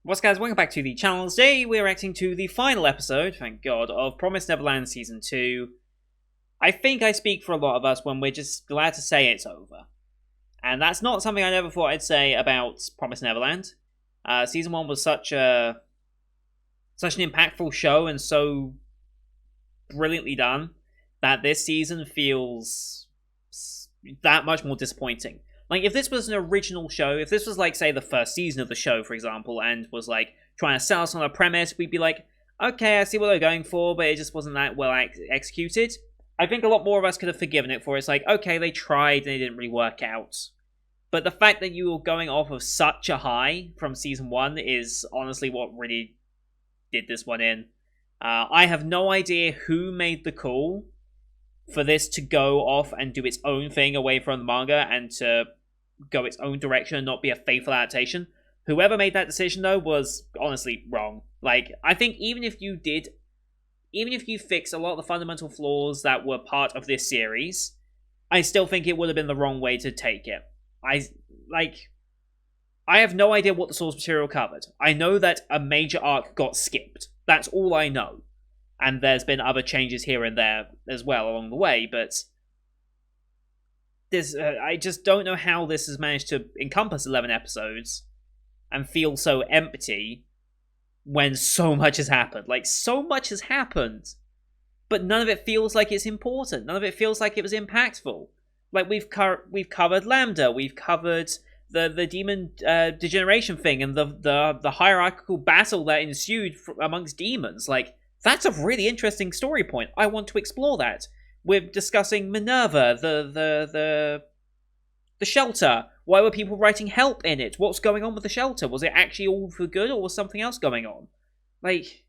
What's guys, welcome back to the channel. Today we're reacting to the final episode, thank god, of Promised Neverland Season 2. I think I speak for a lot of us when we're just glad to say it's over. And that's not something I never thought I'd say about Promised Neverland. Season 1 was such an impactful show and so brilliantly done that this season feels that much more disappointing. Like, if this was an original show, if this was, like, say, the first season of the show, for example, and was, like, trying to sell us on a premise, we'd be like, okay, I see what they're going for, but it just wasn't that well executed. I think a lot more of us could have forgiven it for it. It's like, okay, they tried and it didn't really work out. But the fact that you were going off of such a high from Season 1 is honestly what really did this one in. I have no idea who made the call for this to go off and do its own thing away from the manga and to go its own direction and not be a faithful adaptation. Whoever made that decision, though, was honestly wrong. Like, I think even if you fix a lot of the fundamental flaws that were part of this series, I still think it would have been the wrong way to take it. I have no idea what the source material covered. I know that a major arc got skipped. That's all I know. And there's been other changes here and there as well along the way, but I just don't know how this has managed to encompass 11 episodes and feel so empty when so much has happened. Like, so much has happened, but none of it feels like it's important. None of it feels like it was impactful. Like, we've covered Lambda, we've covered the demon degeneration thing, and the hierarchical battle that ensued amongst demons. Like, that's a really interesting story point. I want to explore that. We're discussing Minerva, the shelter. Why were people writing help in it? What's going on with the shelter? Was it actually all for good, or was something else going on? Like,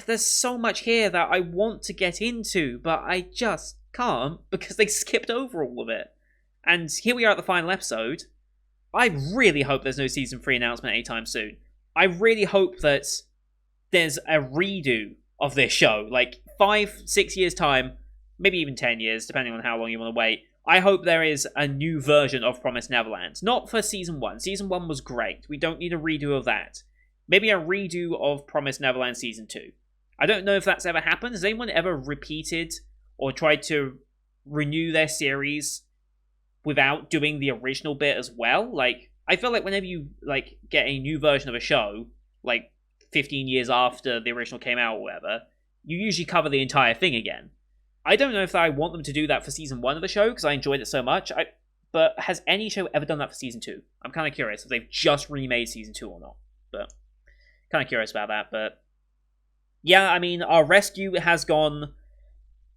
there's so much here that I want to get into, but I just can't because they skipped over all of it. And here we are at the final episode. I really hope there's no Season 3 announcement anytime soon. I really hope that there's a redo of this show. Like, 5-6 years time, maybe even 10 years, depending on how long you want to wait. I hope there is a new version of Promised Neverland. Not for Season 1. Season 1 was great. We don't need a redo of that. Maybe a redo of Promised Neverland Season 2. I don't know if that's ever happened. Has anyone ever repeated or tried to renew their series without doing the original bit as well? Like, I feel like whenever you, like, get a new version of a show, like 15 years after the original came out or whatever, you usually cover the entire thing again. I don't know if I want them to do that for Season 1 of the show, because I enjoyed it so much, but has any show ever done that for Season 2? I'm kind of curious if they've just remade Season 2 or not, but kind of curious about that. But yeah, I mean, our rescue has gone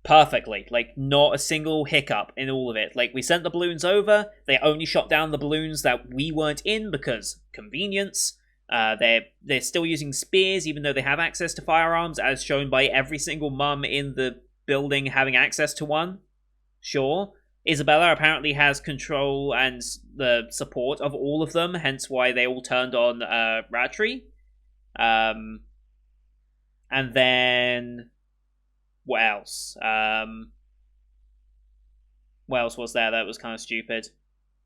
perfectly. Like, not a single hiccup in all of it. Like, we sent the balloons over, they only shot down the balloons that we weren't in because convenience. They're still using spears, even though they have access to firearms, as shown by every single mum in the building having access to one. Sure. Isabella apparently has control and the support of all of them, hence why they all turned on Ratri. And then what else? What else was there that was kind of stupid?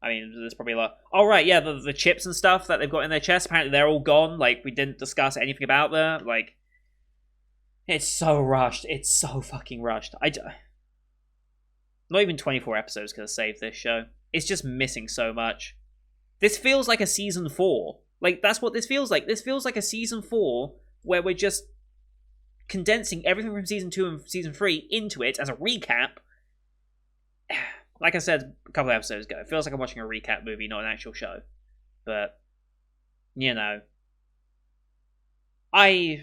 I mean, there's probably a lot. Oh, right, yeah, the chips and stuff that they've got in their chest, apparently they're all gone. Like, we didn't discuss anything about that. Like, it's so rushed. It's so fucking rushed. Not even 24 episodes could have saved this show. It's just missing so much. This feels like a Season 4. Like, that's what this feels like. This feels like a Season 4 where we're just condensing everything from Season 2 and Season 3 into it as a recap. Like I said a couple of episodes ago, it feels like I'm watching a recap movie, not an actual show. But, you know. I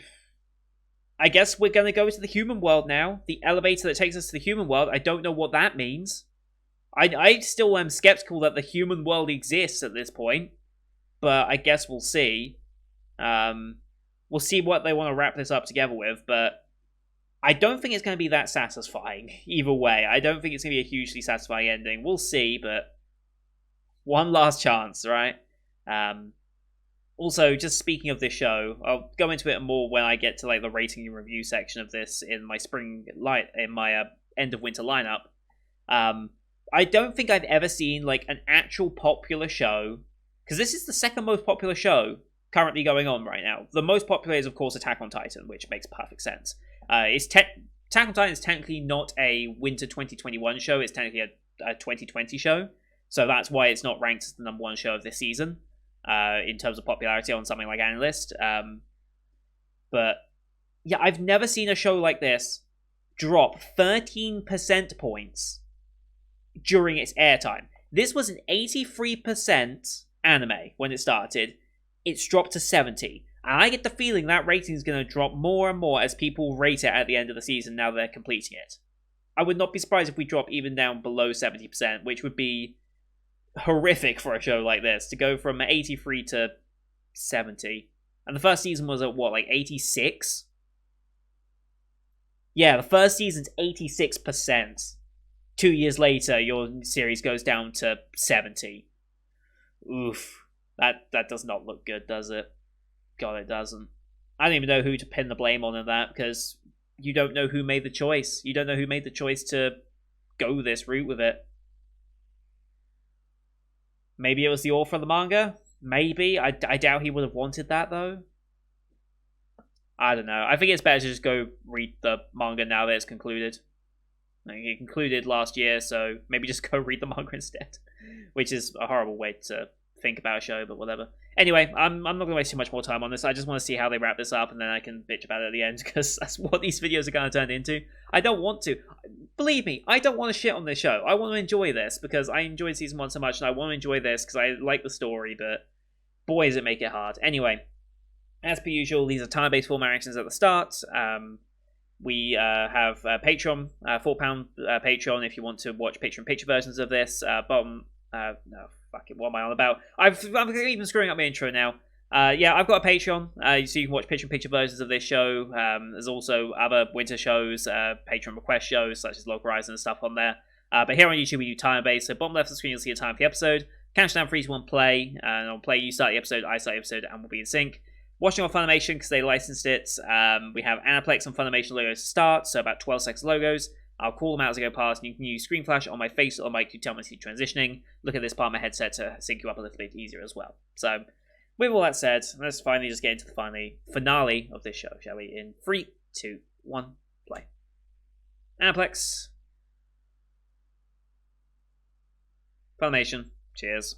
guess we're going to go to the human world now. The elevator that takes us to the human world, I don't know what that means. I still am skeptical that the human world exists at this point. But I guess we'll see. We'll see what they want to wrap this up together with, but I don't think it's going to be that satisfying either way. I don't think it's going to be a hugely satisfying ending. We'll see, but one last chance, right? Also, just speaking of this show, I'll go into it more when I get to like the rating and review section of this in my end of winter lineup. I don't think I've ever seen like an actual popular show, because this is the second most popular show currently going on right now. The most popular is, of course, Attack on Titan, which makes perfect sense. Attack on Titan is technically not a winter 2021 show, it's technically a 2020 show, so that's why it's not ranked as the number one show of this season in terms of popularity on something like Analyst. But yeah, I've never seen a show like this drop 13% points during its airtime. This was an 83% anime when it started. It's dropped to 70. And I get the feeling that rating is going to drop more and more as people rate it at the end of the season now they're completing it. I would not be surprised if we drop even down below 70%, which would be horrific for a show like this, to go from 83 to 70. And the first season was at what, like 86? Yeah, the first season's 86%. 2 years later, your series goes down to 70. Oof. That does not look good, does it? God, it doesn't. I don't even know who to pin the blame on in that, because you don't know who made the choice. You don't know who made the choice to go this route with it. Maybe it was the author of the manga? Maybe. I doubt he would have wanted that, though. I don't know. I think it's better to just go read the manga now that it's concluded. Like, it concluded last year, so maybe just go read the manga instead. Which is a horrible way to think about a show, but whatever. Anyway, I'm not going to waste too much more time on this. I just want to see how they wrap this up, and then I can bitch about it at the end, because that's what these videos are going to turn into. I don't want to. Believe me, I don't want to shit on this show. I want to enjoy this, because I enjoyed Season 1 so much, and I want to enjoy this, because I like the story, but boy, does it make it hard. Anyway, as per usual, these are time-based format actions at the start. We have Patreon, £4 Patreon if you want to watch picture-in-picture versions of this. Bottom, no, fuck it, what am I on about? I'm even screwing up my intro now. Yeah, I've got a Patreon, so you can watch picture-in-picture versions of this show. There's also other winter shows, Patreon request shows, such as Log Horizon and stuff on there. But here on YouTube, we do time-based, so bottom left of the screen, you'll see a time for the episode. Countdown 3, 2, 1, play, and on play, you start the episode, I start the episode, and we'll be in sync. Watching on Funimation because they licensed it. We have Aniplex and Funimation logos to start, so about 12 seconds logos. I'll call them out as I go past, and you can use screen flash on my face or mic to tell me to keep transitioning. Look at this part of my headset to sync you up a little bit easier as well. So, with all that said, let's finally just get into the finale of this show, shall we? In 3, 2, 1, play. Aniplex. Funimation. Cheers.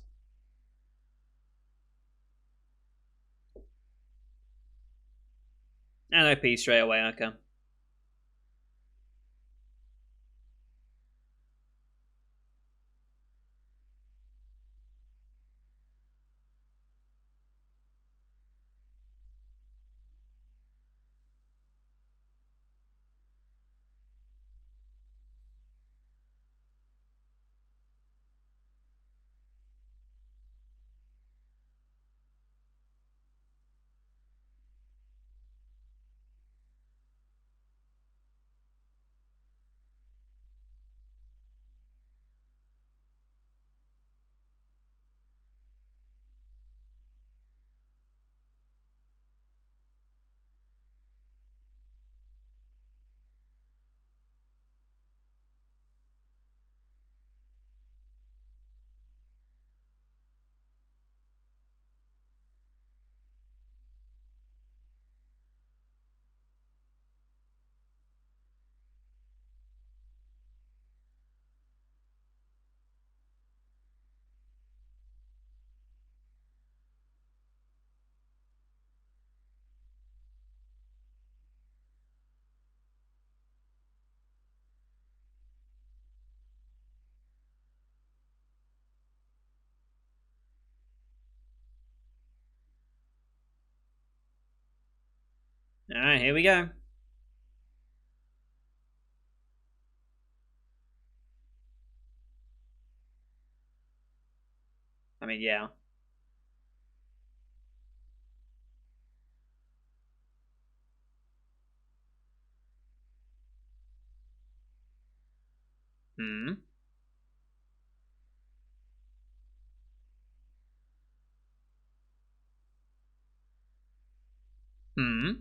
And OP straight away, okay. Alright, here we go. I mean, yeah. Hmm. Hmm.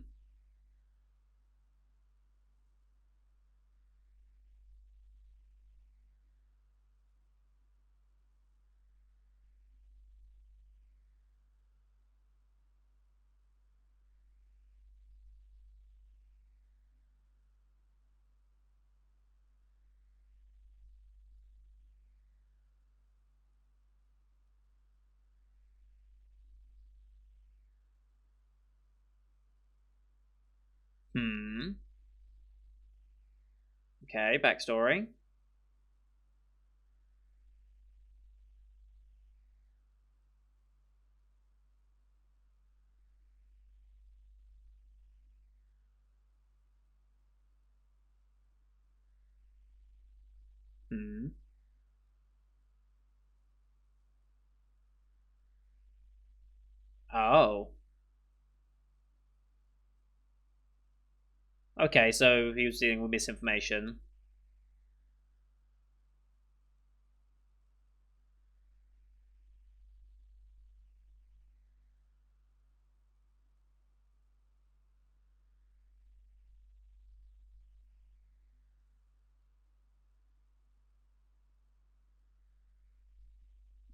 Okay, backstory. Hmm. Oh. Okay, so he was dealing with misinformation.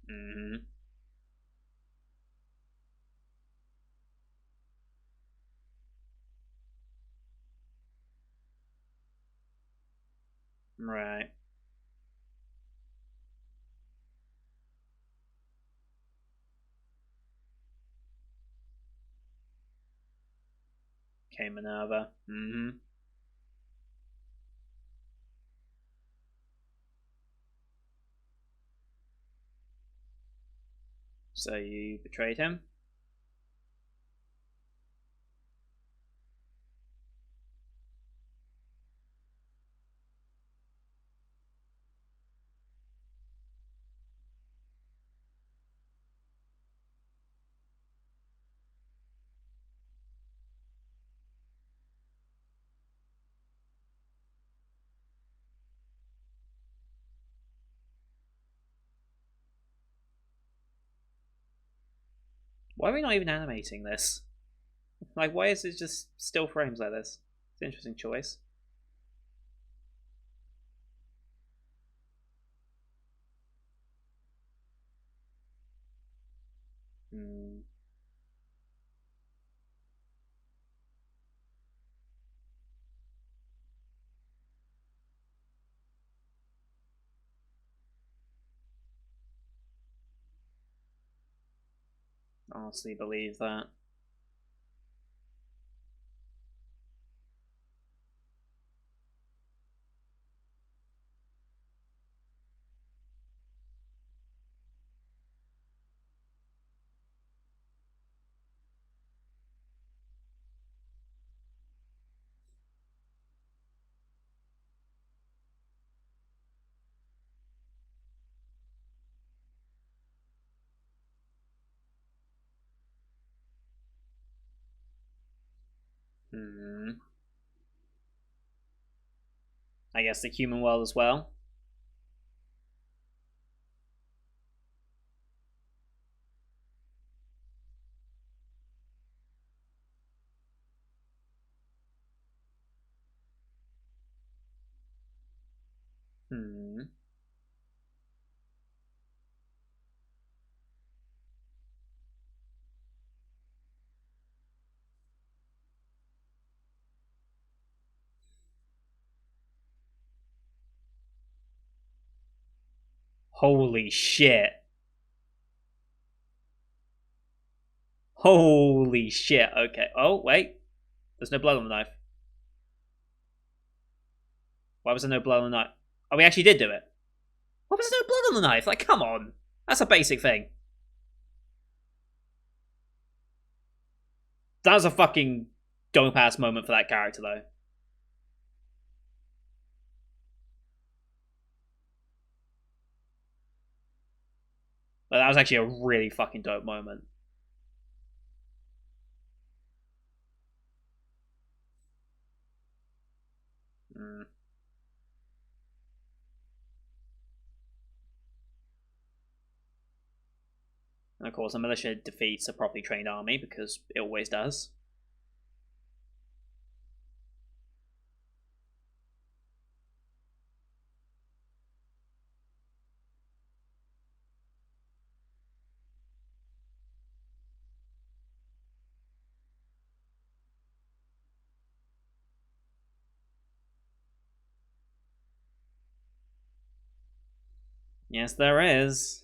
Hmm. Right. Okay, Minerva. Hmm. So you betrayed him? Why are we not even animating this? Like, why is it just still frames like this? It's an interesting choice. Hmm. Honestly believe that. Hmm. I guess the human world as well. Hmm. Holy shit. Holy shit. Okay. Oh, wait. There's no blood on the knife. Why was there no blood on the knife? Oh, we actually did do it. Why was there no blood on the knife? Like, come on. That's a basic thing. That was a fucking don't pass moment for that character, though. But that was actually a really fucking dope moment. Mm. And of course, a militia defeats a properly trained army because it always does. Yes, there is.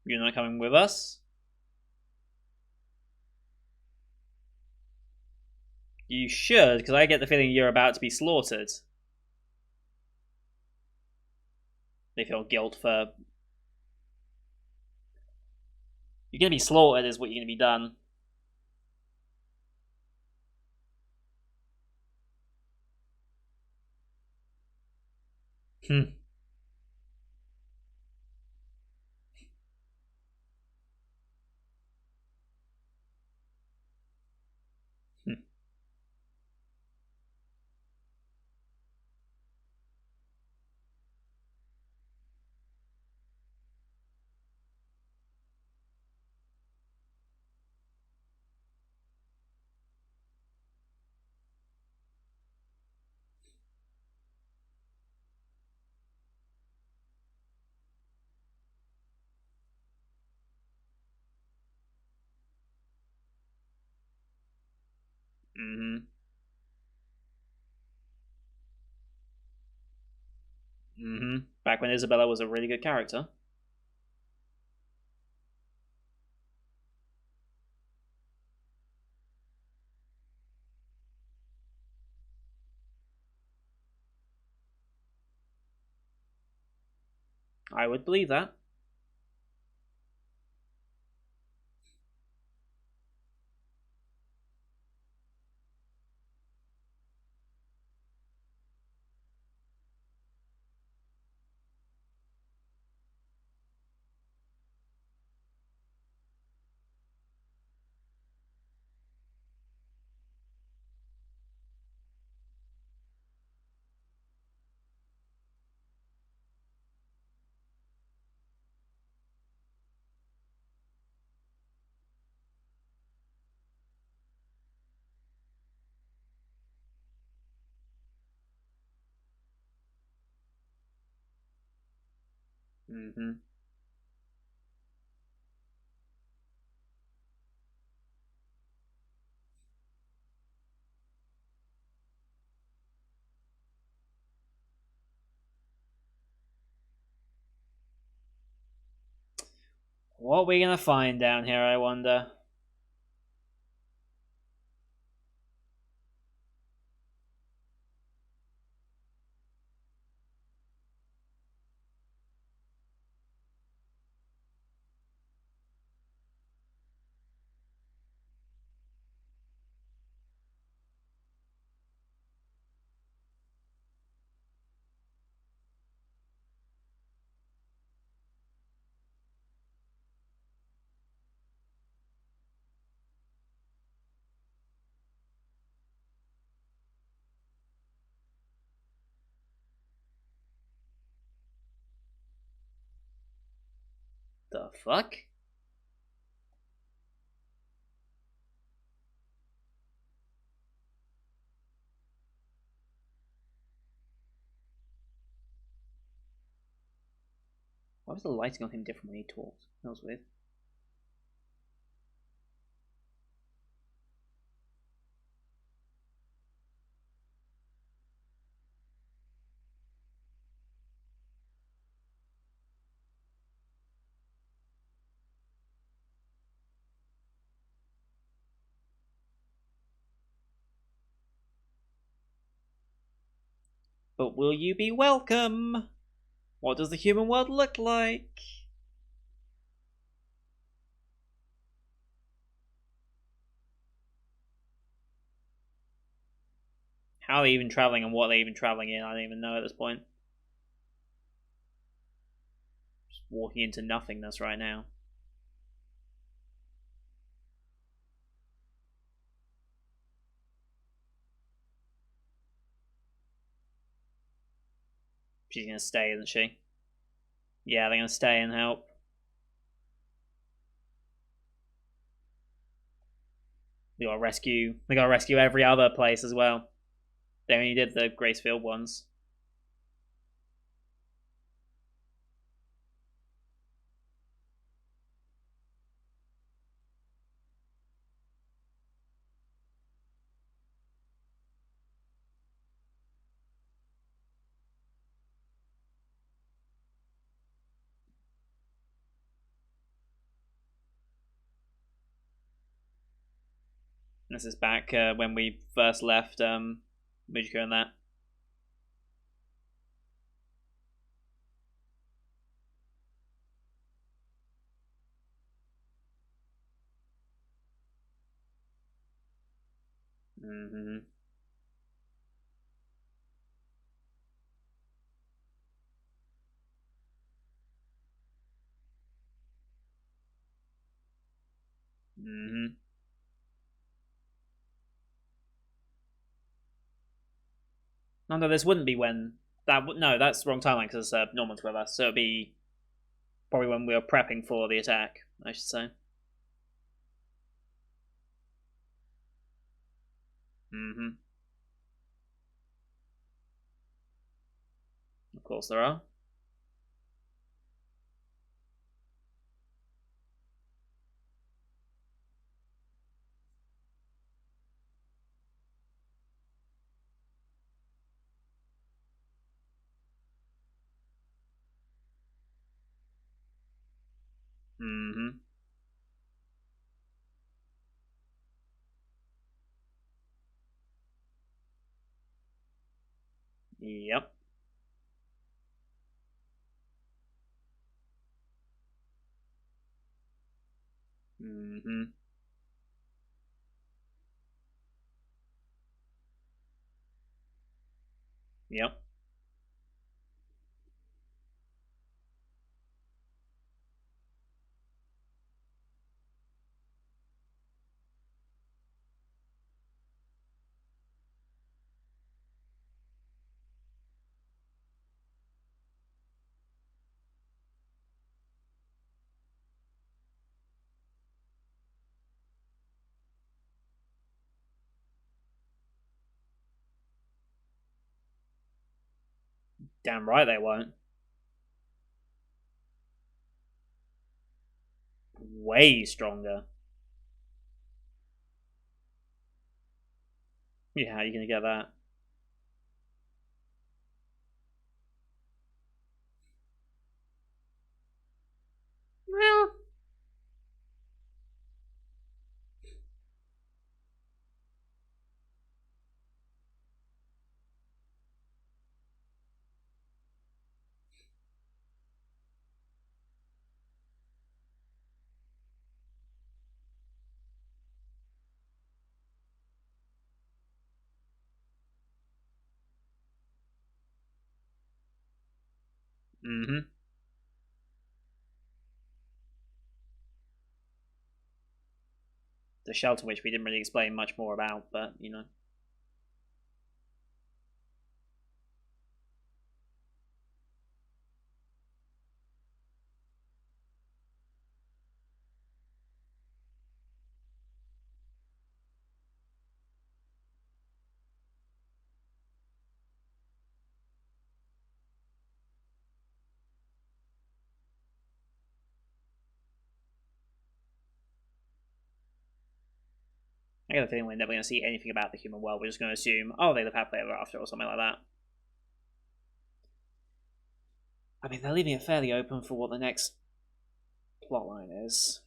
You're not coming with us? You should, because I get the feeling you're about to be slaughtered. They feel guilt for. You're gonna be slaughtered, is what you're gonna be done. Hmm. Mm-hmm. Mm-hmm. Back when Isabella was a really good character. I would believe that. Mm-hmm. What are we gonna find down here, I wonder? The fuck? Why was the lighting on him different when he talked? That was weird. But will you be welcome? What does the human world look like? How are they even traveling and what are they even traveling in? I don't even know at this point. Just walking into nothingness right now. She's gonna stay, isn't she? Yeah, they're gonna stay and help. They gotta rescue. They gotta rescue every other place as well. They only did the Gracefield ones. This is back when we first left Mujiko and that. Mm-hmm. Mm-hmm. No, this wouldn't be when no, that's the wrong timeline because Norman's with us, so it'd be probably when we were prepping for the attack, I should say. Mm-hmm. Of course there are. Mm-hmm. Yep. Mm-hmm. Yep. Damn right they won't. Way stronger. Yeah, how are you gonna get that? Well, mm-hmm. The shelter, which we didn't really explain much more about, but you know. I got a feeling we're never going to see anything about the human world. We're just going to assume, oh, they live happily ever after, or something like that. I mean, they're leaving it fairly open for what the next plotline is.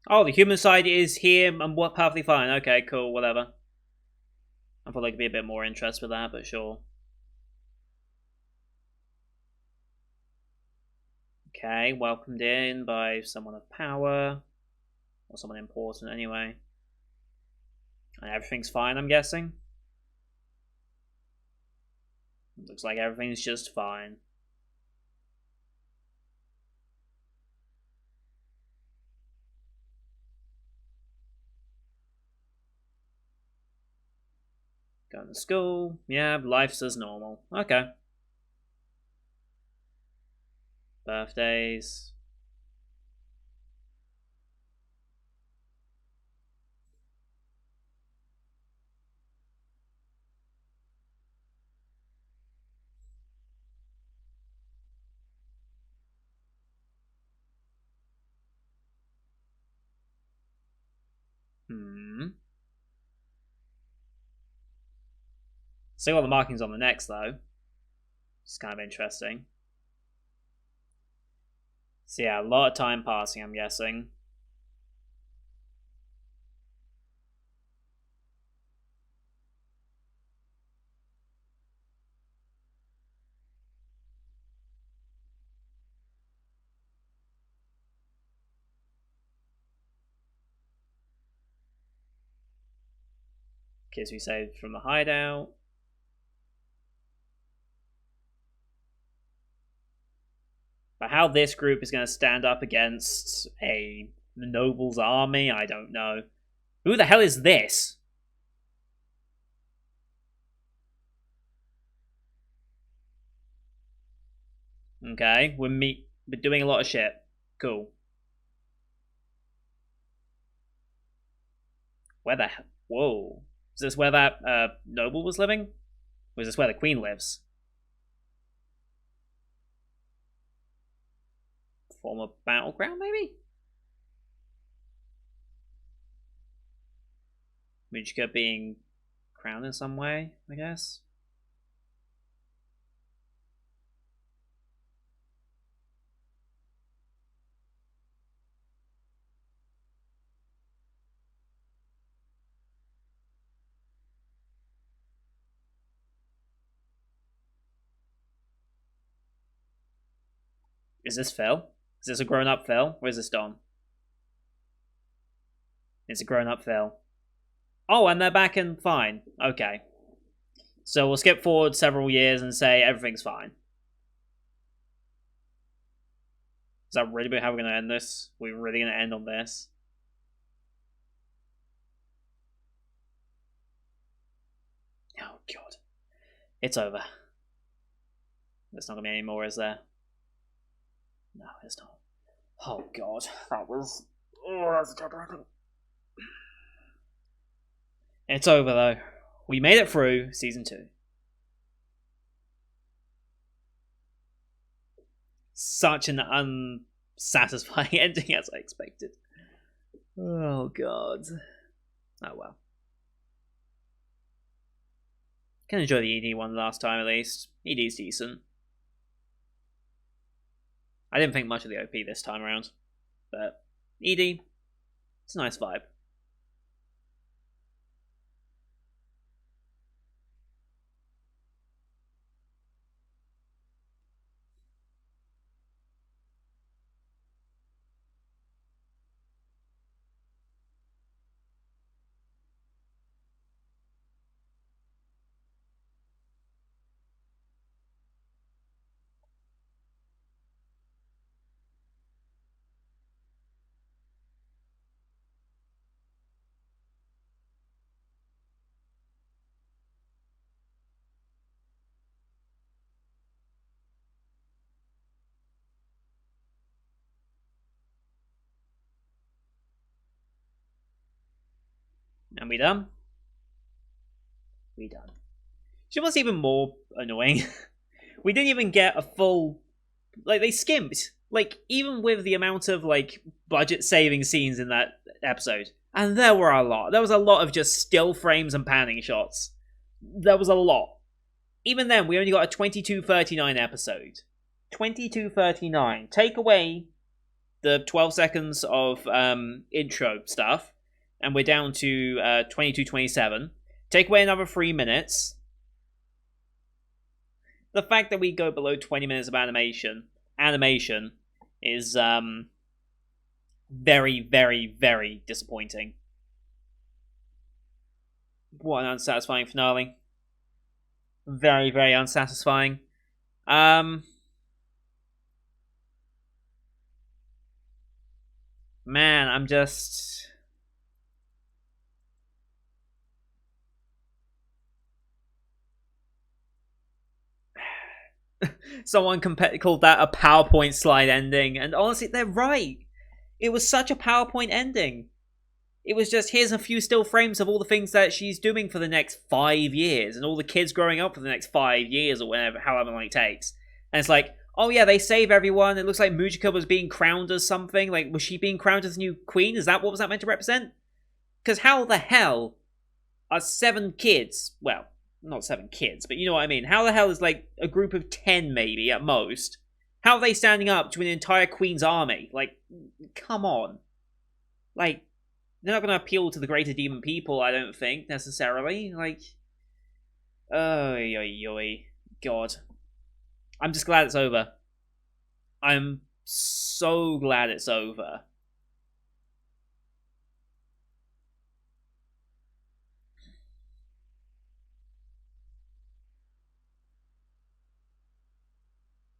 Oh, the human side is here and what perfectly fine. Okay, cool, whatever. I thought there could be a bit more interest with that, but sure. Okay, welcomed in by someone of power. Or someone important, anyway. And everything's fine, I'm guessing? Looks like everything's just fine. Going to school. Yeah, life's as normal. Okay. Birthdays. See what the markings on the necks, though. It's kind of interesting. So yeah, a lot of time passing, I'm guessing. Kids we saved from the hideout. But how this group is going to stand up against a noble's army, I don't know. Who the hell is this? Okay, we're doing a lot of shit. Cool. Where the hell? Whoa. Is this where that noble was living? Or is this where the queen lives? Former battleground, maybe? Mujika being crowned in some way, I guess? Is this Phil? Is this a grown-up Phil? Or is this Don? It's a grown-up Phil. Oh, and they're back and fine. Okay. So we'll skip forward several years and say everything's fine. Is that really how we're going to end this? We're really going to end on this? Oh, God. It's over. There's not going to be any more, is there? No, it's not. Oh, God. That was... Oh, that's a terrible. It's over, though. We made it through Season 2. Such an unsatisfying ending as I expected. Oh, God. Oh, well. Can enjoy the ED one last time, at least. ED's decent. I didn't think much of the OP this time around. But ED, it's a nice vibe. And we done? We done. She was even more annoying. We didn't even get a full... Like, they skimped. Like, even with the amount of, like, budget-saving scenes in that episode. And there were a lot. There was a lot of just still frames and panning shots. There was a lot. Even then, we only got a 22:39 episode. 22:39. Take away the 12 seconds of intro stuff, and we're down to 22:27. Take away another 3 minutes. The fact that we go below 20 minutes of animation is very, very, very disappointing. What an unsatisfying finale. Very, very unsatisfying. Man, I'm just... Someone called that a PowerPoint slide ending, and honestly, they're right. It was such a PowerPoint ending. It was just, here's a few still frames of all the things that she's doing for the next 5 years, and all the kids growing up for the next 5 years, or whatever, however long it takes. And it's like, oh yeah, they save everyone. It looks like Mujika was being crowned as something. Like, was she being crowned as the new queen? Is that what was that meant to represent? Because how the hell are 7 kids, well, not 7 kids, but you know what I mean. How the hell is like a group of 10 maybe at most? How are they standing up to an entire queen's army? Like, come on. Like, they're not going to appeal to the greater demon people, I don't think, necessarily. Like, God. I'm just glad it's over. I'm so glad it's over.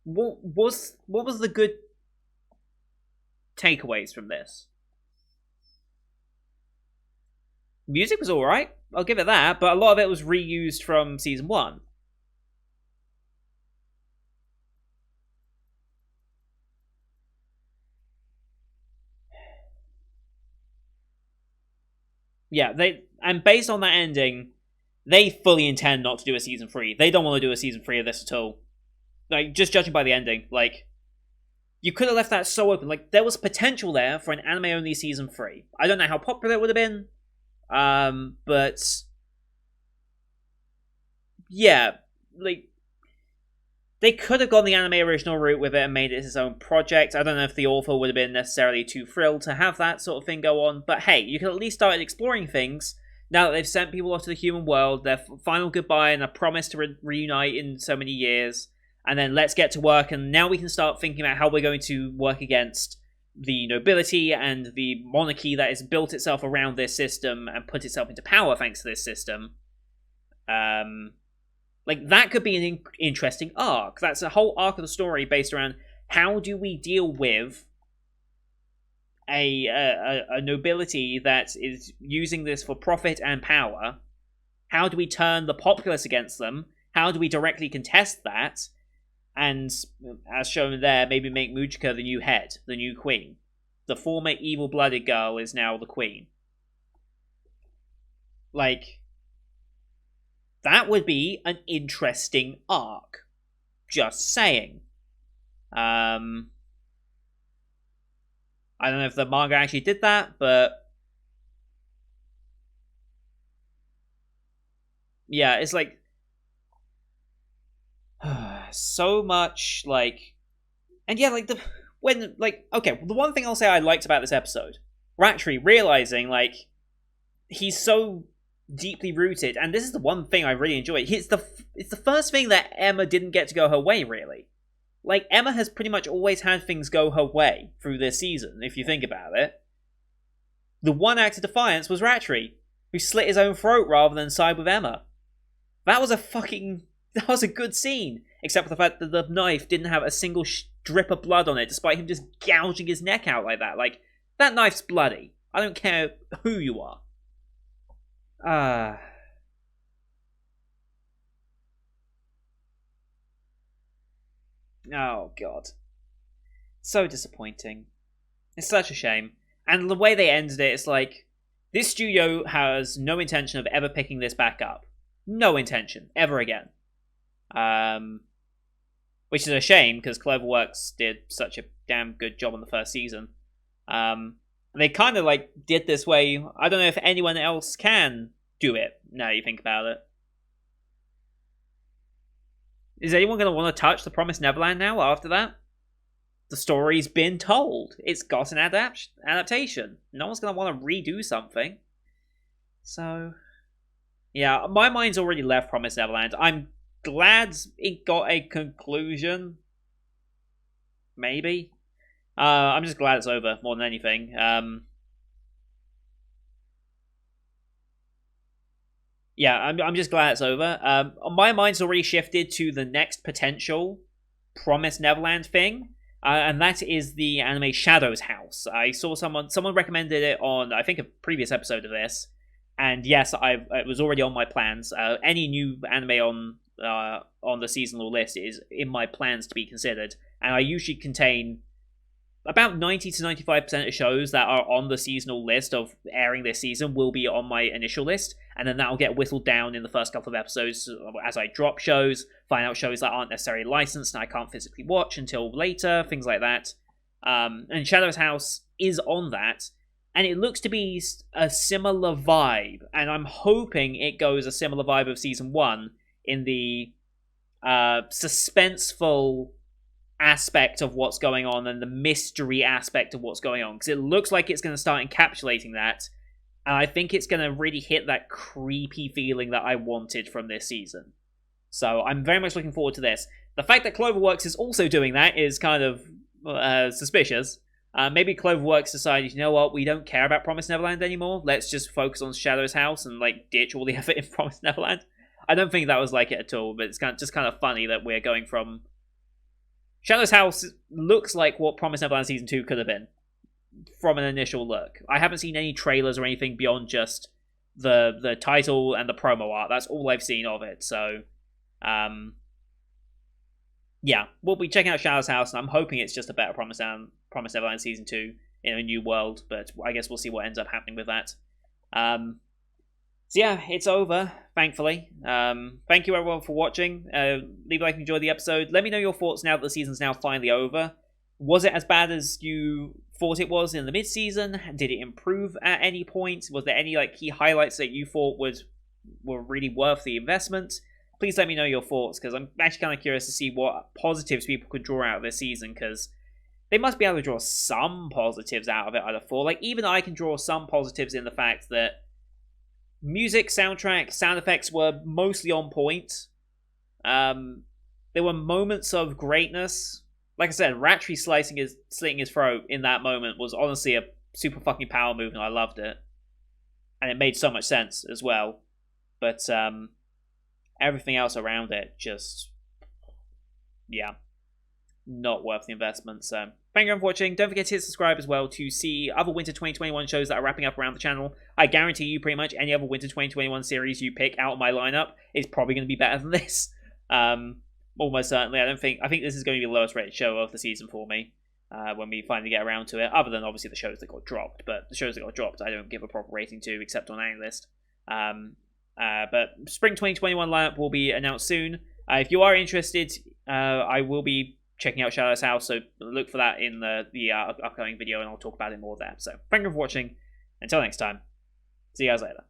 What was the good takeaways from this? Music was alright, I'll give it that, but a lot of it was reused from season 1. Yeah, and based on that ending, they fully intend not to do a season 3. They don't want to do a season 3 of this at all. Like, just judging by the ending, like, you could have left that so open. Like, there was potential there for an anime-only season 3. I don't know how popular it would have been, but yeah, like, they could have gone the anime original route with it and made it his own project. I don't know if the author would have been necessarily too thrilled to have that sort of thing go on, but hey, you could at least start exploring things now that they've sent people off to the human world, their final goodbye and a promise to reunite in so many years. And then let's get to work, and now we can start thinking about how we're going to work against the nobility and the monarchy that has built itself around this system and put itself into power thanks to this system. Like, that could be an interesting arc. That's a whole arc of the story based around how do we deal with a nobility that is using this for profit and power. How do we turn the populace against them? How do we directly contest that? And, as shown there, maybe make Mujika the new head, the new queen. The former evil-blooded girl is now the queen. Like, that would be an interesting arc. Just saying. I don't know if the manga actually did that, but yeah, it's like so much, like, and yeah, like, the one thing I'll say I liked about this episode, Ratri realizing, like, he's so deeply rooted, and this is the one thing I really enjoy. It's the first thing that Emma didn't get to go her way, really. Like, Emma has pretty much always had things go her way through this season, if you think about it. The one act of defiance was Ratri, who slit his own throat rather than side with Emma. That was a good scene, except for the fact that the knife didn't have a single drip of blood on it, despite him just gouging his neck out like that. Like, that knife's bloody. I don't care who you are. Oh, God. So disappointing. It's such a shame. And the way they ended it, it's like, this studio has no intention of ever picking this back up. No intention. Ever again. Which is a shame, because Cloverworks did such a damn good job on the first season. They kind of, like, did this way. I don't know if anyone else can do it, now you think about it. Is anyone going to want to touch The Promised Neverland now after that? the story's been told. It's got an adaptation. No one's going to want to redo something. So, yeah, my mind's already left Promised Neverland. I'm glad it got a conclusion. Maybe. I'm just glad it's over more than anything. Yeah, I'm just glad it's over. My mind's already shifted to the next potential Promised Neverland thing, and that is the anime Shadow's House. I saw someone recommended it on, I think, a previous episode of this, and yes, it was already on my plans. Any new anime on the seasonal list is in my plans to be considered, and I usually contain about 90 to 95% of shows that are on the seasonal list of airing this season will be on my initial list, and then that'll get whittled down in the first couple of episodes as I drop shows, find out shows that aren't necessarily licensed and I can't physically watch until later, things like that. And Shadow's House is on that, and it looks to be a similar vibe, and I'm hoping it goes a similar vibe of Season 1 in the suspenseful aspect of what's going on and the mystery aspect of what's going on, because it looks like it's going to start encapsulating that, and I think it's going to really hit that creepy feeling that I wanted from this season. So I'm very much looking forward to this. The fact that Cloverworks is also doing that is kind of suspicious. Maybe Cloverworks decided, you know what, we don't care about Promised Neverland anymore, let's just focus on Shadow's House and ditch all the effort in Promised Neverland. I don't think that was like it at all, but it's just kind of funny that we're going from Shadow's House looks like what Promised Neverland Season 2 could have been from an initial look. I haven't seen any trailers or anything beyond just the title and the promo art. That's all I've seen of it. So, yeah, we'll be checking out Shadow's House, and I'm hoping it's just a better Promised Neverland Season 2 in a new world, but I guess we'll see what ends up happening with that. So yeah, it's over, thankfully. Thank you everyone for watching. Leave a like and enjoy the episode. Let me know your thoughts now that the season's now finally over. Was it as bad as you thought it was in the mid-season? Did it improve at any point? Was there any key highlights that you thought were really worth the investment? Please let me know your thoughts, because I'm actually kind of curious to see what positives people could draw out of this season, because they must be able to draw some positives out of it, I'd have thought. Even I can draw some positives in the fact that music, soundtrack, sound effects were mostly on point. There were moments of greatness. Like I said, Ratri slitting his throat in that moment was honestly a super fucking power move, and I loved it. And it made so much sense as well. But everything else around it just, yeah, not worth the investment. So thank you for watching. Don't forget to hit subscribe as well to see other Winter 2021 shows that are wrapping up around the channel. I guarantee you pretty much any other Winter 2021 series you pick out of my lineup is probably going to be better than this. Almost certainly. I think this is going to be the lowest rated show of the season for me when we finally get around to it, other than obviously the shows that got dropped. But the shows that got dropped I don't give a proper rating to, except on AniList. But Spring 2021 lineup will be announced soon. If you are interested, I will be checking out Shadow's House, so look for that in the upcoming video, and I'll talk about it more there. So thank you for watching. Until next time, see you guys later.